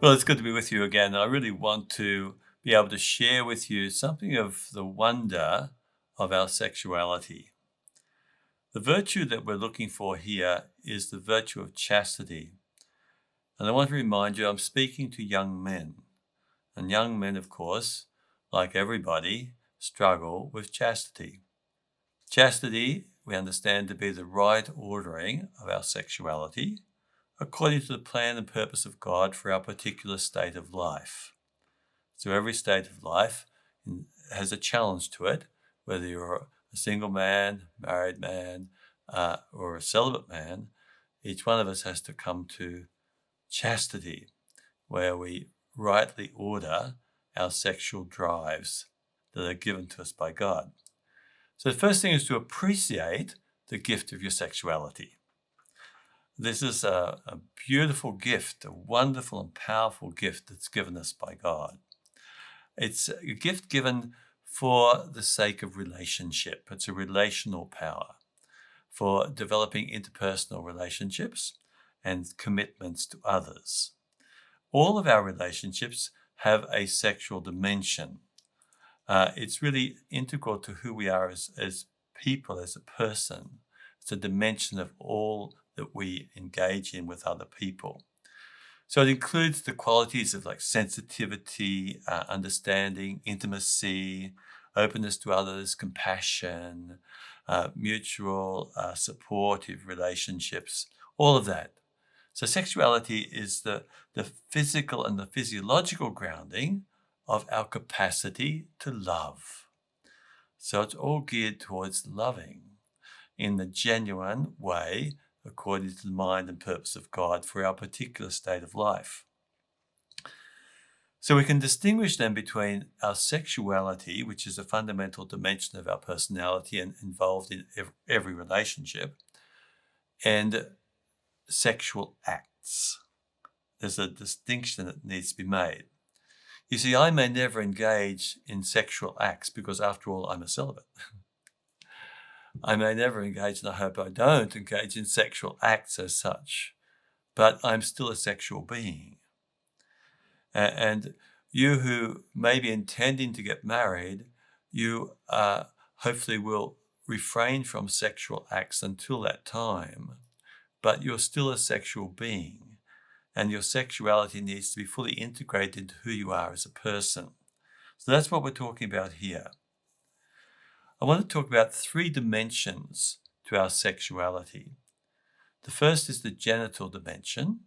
Well, it's good to be with you again. I really want to be able to share with you something of the wonder of our sexuality. The virtue that we're looking for here is the virtue of chastity. And I want to remind you, I'm speaking to young men. And young men, of course, like everybody, struggle with chastity. Chastity, we understand to be the right ordering of our sexuality according to the plan and purpose of God for our particular state of life. So every state of life has a challenge to it, whether you're a single man, married man, or a celibate man. Each one of us has to come to chastity, where we rightly order our sexual drives that are given to us by God. So the first thing is to appreciate the gift of your sexuality. This is a beautiful gift, a wonderful and powerful gift that's given us by God. It's a gift given for the sake of relationship. It's a relational power for developing interpersonal relationships and commitments to others. All of our relationships have a sexual dimension. It's really integral to who we are as people, as a person. It's a dimension of all that we engage in with other people. So it includes the qualities of like sensitivity, understanding, intimacy, openness to others, compassion, mutual supportive relationships, all of that. So sexuality is the physical and the physiological grounding of our capacity to love. So it's all geared towards loving in the genuine way according to the mind and purpose of God for our particular state of life. So we can distinguish then between our sexuality, which is a fundamental dimension of our personality and involved in every relationship, and sexual acts. There's a distinction that needs to be made. You see, I may never engage in sexual acts because, after all, I'm a celibate. I may never engage, and I hope I don't engage in sexual acts as such, but I'm still a sexual being. And you who may be intending to get married, you hopefully will refrain from sexual acts until that time, but you're still a sexual being, and your sexuality needs to be fully integrated into who you are as a person. So that's what we're talking about here. I want to talk about three dimensions to our sexuality. The first is the genital dimension.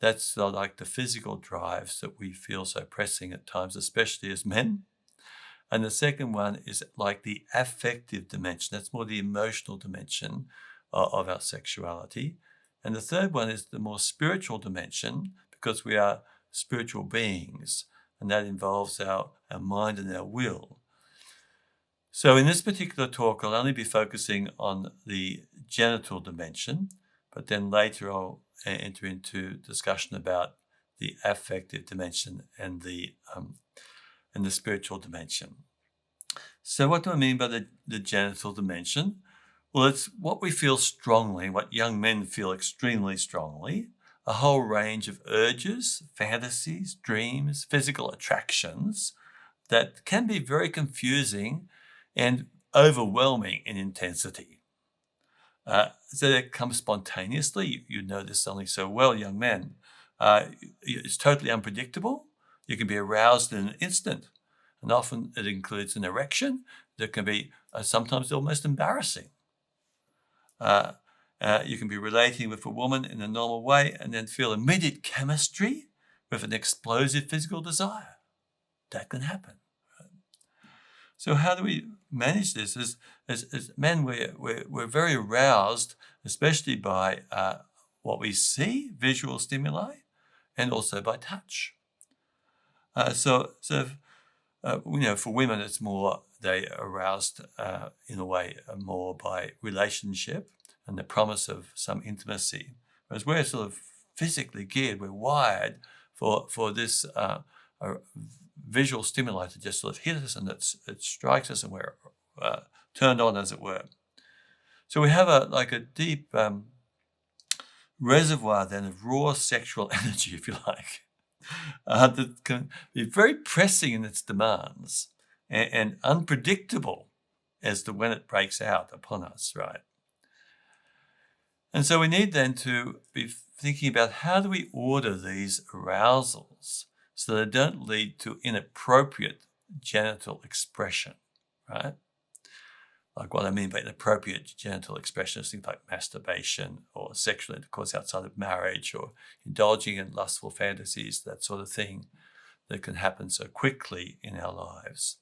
That's like the physical drives that we feel so pressing at times, especially as men. And the second one is like the affective dimension. That's more the emotional dimension of our sexuality. And the third one is the more spiritual dimension, because we are spiritual beings, and that involves our mind and our will. So in this particular talk, I'll only be focusing on the genital dimension, but then later I'll enter into discussion about the affective dimension and the spiritual dimension. So what do I mean by the genital dimension? Well, it's what we feel strongly, what young men feel extremely strongly, a whole range of urges, fantasies, dreams, physical attractions that can be very confusing and overwhelming in intensity. So that comes spontaneously. You know this only so well, young men. It's totally unpredictable. You can be aroused in an instant, and often it includes an erection that can be sometimes almost embarrassing. You can be relating with a woman in a normal way and then feel immediate chemistry with an explosive physical desire. That can happen. So how do we manage this? As men, we're very aroused, especially by what we see, visual stimuli, and also by touch. For women, it's more, they are aroused in a way more by relationship and the promise of some intimacy. Whereas we're sort of physically geared, we're wired for this visual stimuli to just sort of hit us, and it strikes us, and we're turned on, as it were. So we have a deep reservoir then of raw sexual energy, if you like. that can be very pressing in its demands and unpredictable as to when it breaks out upon us, right? And so we need then to be thinking about how do we order these arousals so they don't lead to inappropriate genital expression, right? Like what I mean by inappropriate genital expression is things like masturbation or sexual intercourse outside of marriage or indulging in lustful fantasies, that sort of thing that can happen so quickly in our lives.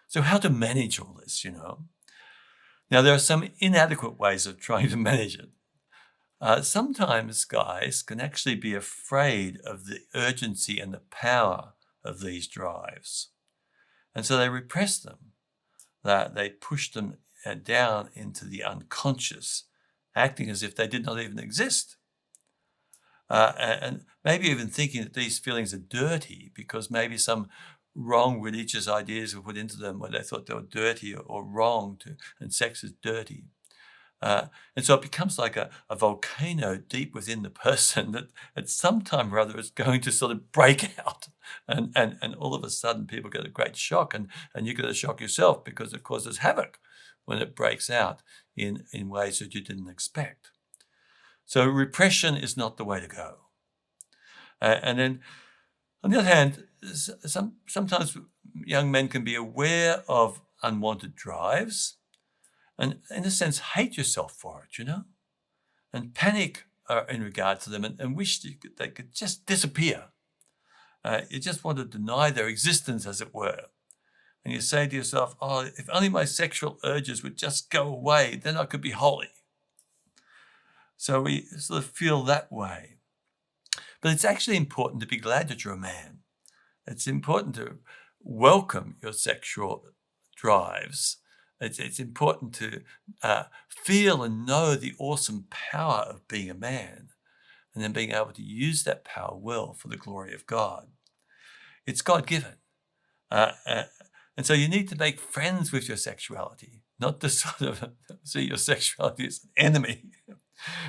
So how to manage all this, Now, there are some inadequate ways of trying to manage it. Sometimes guys can actually be afraid of the urgency and the power of these drives. And so they repress them, that they push them down into the unconscious, acting as if they did not even exist. And maybe even thinking that these feelings are dirty because maybe some wrong religious ideas were put into them where they thought they were dirty or wrong, and sex is dirty. And so it becomes like a volcano deep within the person that at some time or other is going to sort of break out. And all of a sudden people get a great shock and you get a shock yourself because it causes havoc when it breaks out in ways that you didn't expect. So repression is not the way to go. And then on the other hand, sometimes young men can be aware of unwanted drives and in a sense hate yourself for it, and panic in regard to them and wish they could just disappear. You just want to deny their existence, as it were. And you say to yourself, oh, if only my sexual urges would just go away, then I could be holy. So we sort of feel that way. But it's actually important to be glad that you're a man. It's important to welcome your sexual drives. It's important to feel and know the awesome power of being a man and then being able to use that power well for the glory of God. It's God-given. And so you need to make friends with your sexuality, not to sort of see your sexuality as an enemy.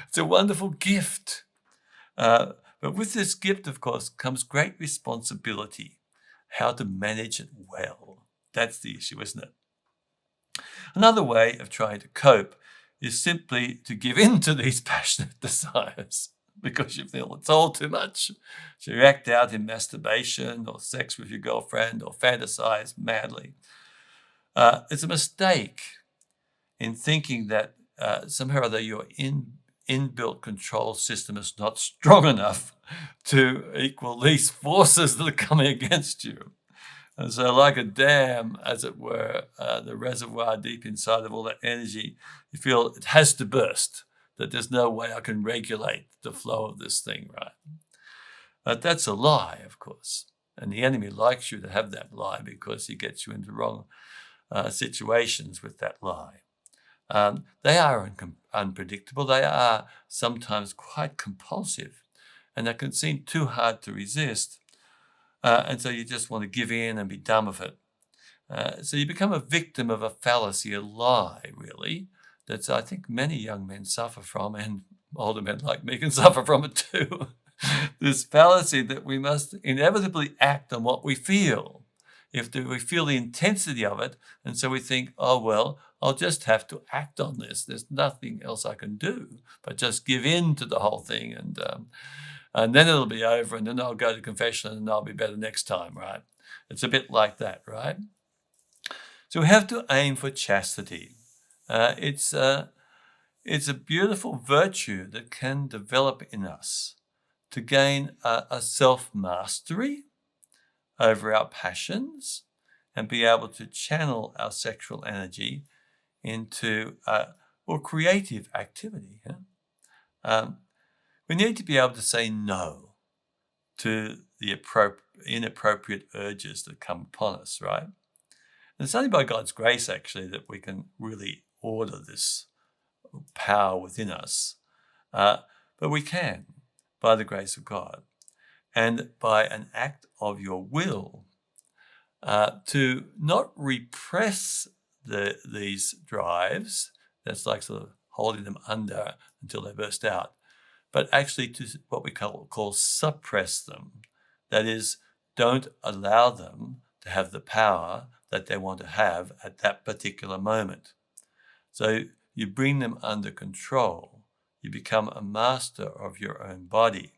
It's a wonderful gift. But with this gift, of course, comes great responsibility, how to manage it well. That's the issue, isn't it? Another way of trying to cope is simply to give in to these passionate desires because you feel it's all too much. So you act out in masturbation or sex with your girlfriend or fantasize madly. It's a mistake in thinking that somehow or other your inbuilt control system is not strong enough to equal these forces that are coming against you. And so like a dam, as it were, the reservoir deep inside of all that energy, you feel it has to burst, that there's no way I can regulate the flow of this thing, right? But that's a lie, of course. And the enemy likes you to have that lie because he gets you into wrong situations with that lie. They are unpredictable. They are sometimes quite compulsive, and they can seem too hard to resist. And so you just want to give in and be done with it. So you become a victim of a fallacy, a lie, really, that I think many young men suffer from, and older men like me can suffer from it too. This fallacy that we must inevitably act on what we feel. If we feel the intensity of it, and so we think, oh, well, I'll just have to act on this. There's nothing else I can do but just give in to the whole thing, and then it'll be over, and then I'll go to confession, and I'll be better next time, right? It's a bit like that, right? So we have to aim for chastity. It's a beautiful virtue that can develop in us to gain a self-mastery over our passions and be able to channel our sexual energy into creative activity. We need to be able to say no to the inappropriate urges that come upon us, right? And it's only by God's grace, actually, that we can really order this power within us. But we can, by the grace of God, and by an act of your will, to not repress these drives, that's like sort of holding them under until they burst out, but actually to what we call suppress them, That is, don't allow them to have the power that they want to have at that particular moment. So you bring them under control. You become a master of your own body,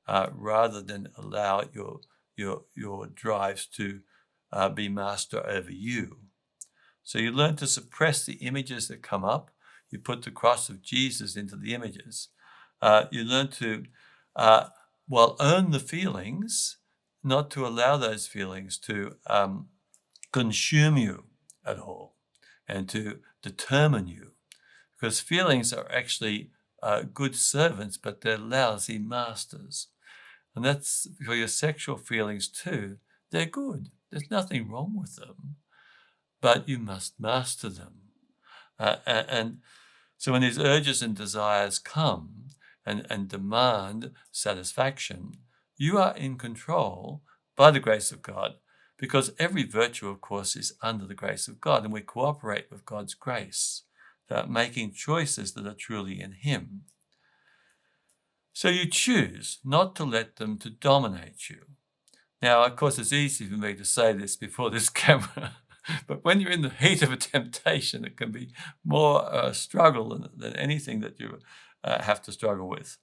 rather than allow your drives to be master over you. So you learn to suppress the images that come up. You put the cross of Jesus into the images. You learn to, own the feelings, not to allow those feelings to consume you at all and to determine you. Because feelings are actually good servants, but they're lousy masters. And that's for your sexual feelings too. They're good. There's nothing wrong with them, but you must master them. And so when these urges and desires come and demand satisfaction, you are in control by the grace of God, because every virtue, of course, is under the grace of God, and we cooperate with God's grace, making choices that are truly in Him. So you choose not to let them to dominate you. Now, of course, it's easy for me to say this before this camera, but when you're in the heat of a temptation, it can be more struggle than anything that you have to struggle with.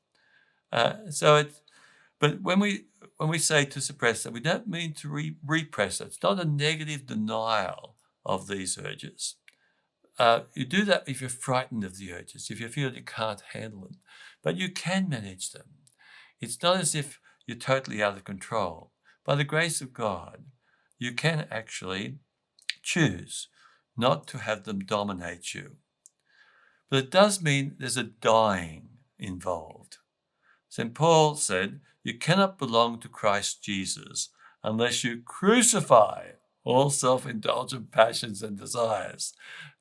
But when we say to suppress it, we don't mean to repress it. It's not a negative denial of these urges. You do that if you're frightened of the urges, if you feel you can't handle them, but you can manage them. It's not as if you're totally out of control. By the grace of God, you can actually choose not to have them dominate you. But it does mean there's a dying involved. St. Paul said, you cannot belong to Christ Jesus unless you crucify all self-indulgent passions and desires.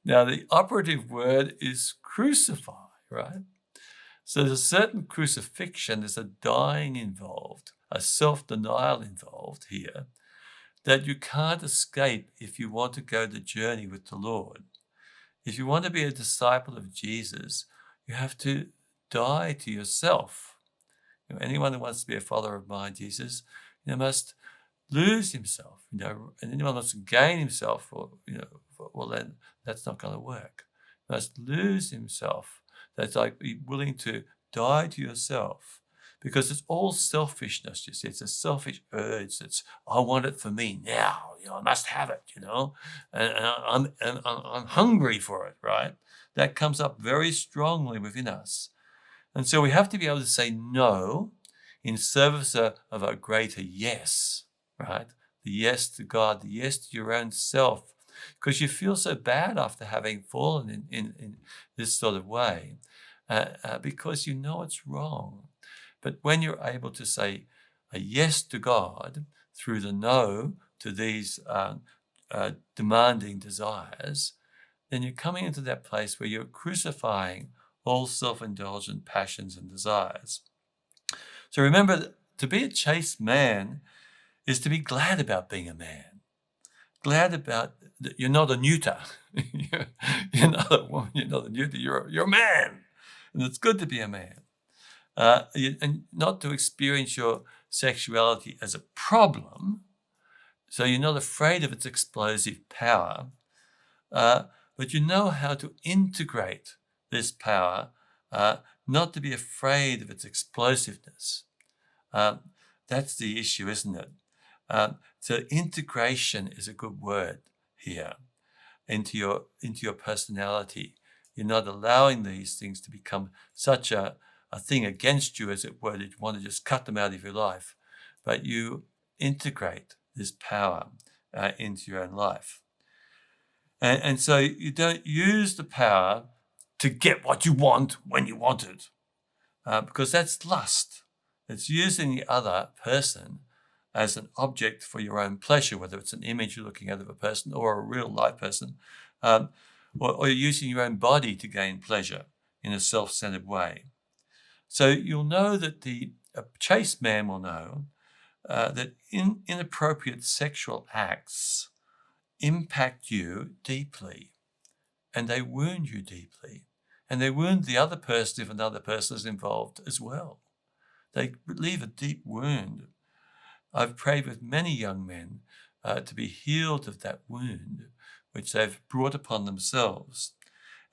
Now, the operative word is crucify, right? So there's a certain crucifixion, there's a dying involved, a self-denial involved here that you can't escape if you want to go the journey with the Lord. If you want to be a disciple of Jesus, you have to die to yourself. Anyone who wants to be a follower of my Jesus, must lose himself. And anyone who wants to gain himself, then that's not going to work. He must lose himself. That's like be willing to die to yourself, because it's all selfishness. You see, it's a selfish urge. It's I want it for me now. I must have it. And I'm hungry for it. Right? That comes up very strongly within us. And so we have to be able to say no in service of a greater yes, right? The yes to God, the yes to your own self, because you feel so bad after having fallen in this sort of way, because you know it's wrong. But when you're able to say a yes to God through the no to these demanding desires, then you're coming into that place where you're crucifying all self-indulgent passions and desires. So remember, to be a chaste man is to be glad about being a man. Glad about that you're not a neuter. You're not a woman, you're not a neuter, you're a man. And it's good to be a man. And not to experience your sexuality as a problem. So you're not afraid of its explosive power, but you know how to integrate this power, not to be afraid of its explosiveness. That's the issue, isn't it? So integration is a good word here into your personality. You're not allowing these things to become such a thing against you, as it were, that you want to just cut them out of your life, but you integrate this power into your own life. And so you don't use the power to get what you want when you want it, because that's lust. It's using the other person as an object for your own pleasure, whether it's an image you're looking at of a person or a real life person, or you're using your own body to gain pleasure in a self-centered way. So you'll know that a chaste man will know that inappropriate sexual acts impact you deeply, and they wound you deeply, and they wound the other person if another person is involved as well. They leave a deep wound. I've prayed with many young men to be healed of that wound which they've brought upon themselves.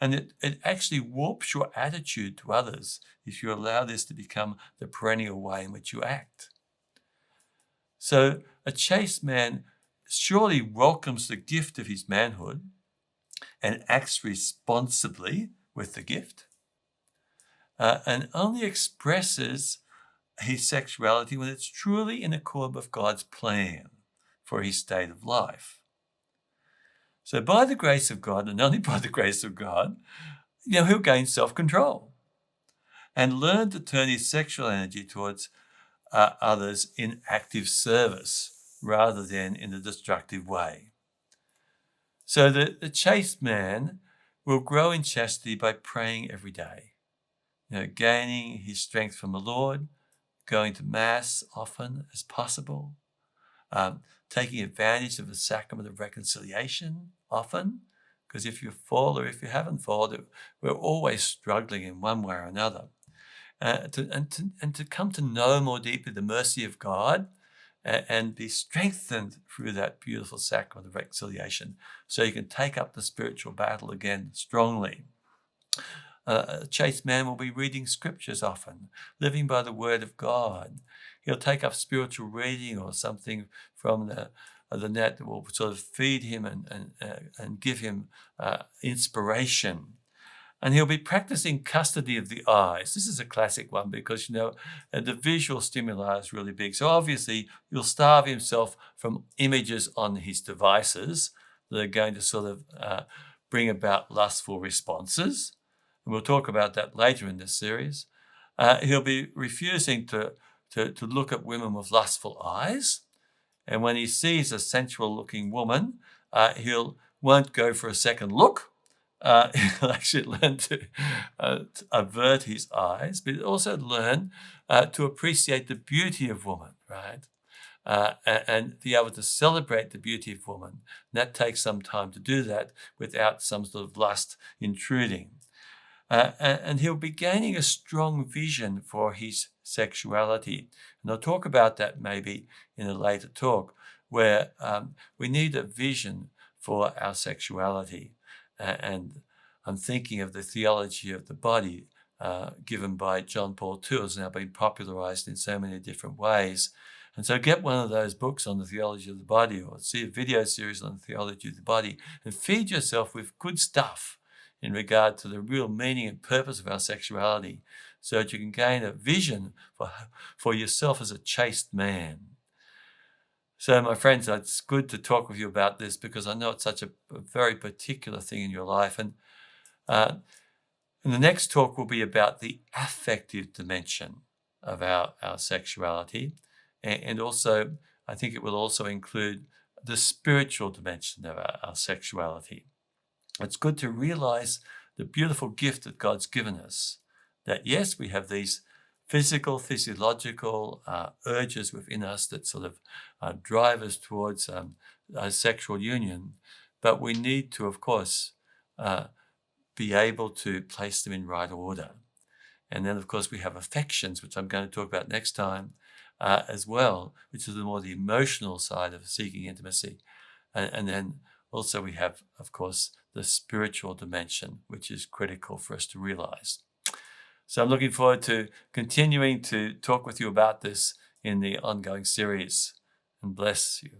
And it actually warps your attitude to others if you allow this to become the perennial way in which you act. So a chaste man surely welcomes the gift of his manhood and acts responsibly with the gift, and only expresses his sexuality when it's truly in accord with God's plan for his state of life. So by the grace of God, and only by the grace of God, he'll gain self-control and learn to turn his sexual energy towards others in active service rather than in a destructive way. So the chaste man will grow in chastity by praying every day, gaining his strength from the Lord, going to Mass often as possible, taking advantage of the sacrament of reconciliation often, because if you fall or if you haven't fallen, we're always struggling in one way or another. To come to know more deeply the mercy of God and be strengthened through that beautiful sacrament of reconciliation so you can take up the spiritual battle again strongly. A chaste man will be reading scriptures often, living by the word of God. He'll take up spiritual reading or something from the net that will sort of feed him and give him inspiration. And he'll be practicing custody of the eyes. This is a classic one because, the visual stimuli is really big. So obviously, he'll starve himself from images on his devices that are going to sort of bring about lustful responses. And we'll talk about that later in this series. He'll be refusing to look at women with lustful eyes. And when he sees a sensual-looking woman, won't go for a second look. He'll actually learn to avert his eyes, but also learn to appreciate the beauty of woman, right? And be able to celebrate the beauty of woman. And that takes some time to do that without some sort of lust intruding. And he'll be gaining a strong vision for his sexuality. And I'll talk about that maybe in a later talk, where we need a vision for our sexuality. And I'm thinking of the theology of the body given by John Paul II, has now been popularized in so many different ways. And so get one of those books on the theology of the body, or see a video series on the theology of the body, and feed yourself with good stuff in regard to the real meaning and purpose of our sexuality, so that you can gain a vision for yourself as a chaste man. So, my friends, it's good to talk with you about this because I know it's such a very particular thing in your life. And the next talk will be about the affective dimension of our sexuality. And also, I think it will also include the spiritual dimension of our sexuality. It's good to realize the beautiful gift that God's given us, that yes, we have these physiological urges within us that sort of drive us towards a sexual union, but we need to, of course, be able to place them in right order. And then, of course, we have affections, which I'm going to talk about next time as well, which is the emotional side of seeking intimacy. And then also we have, of course, the spiritual dimension, which is critical for us to realize. So I'm looking forward to continuing to talk with you about this in the ongoing series, and bless you.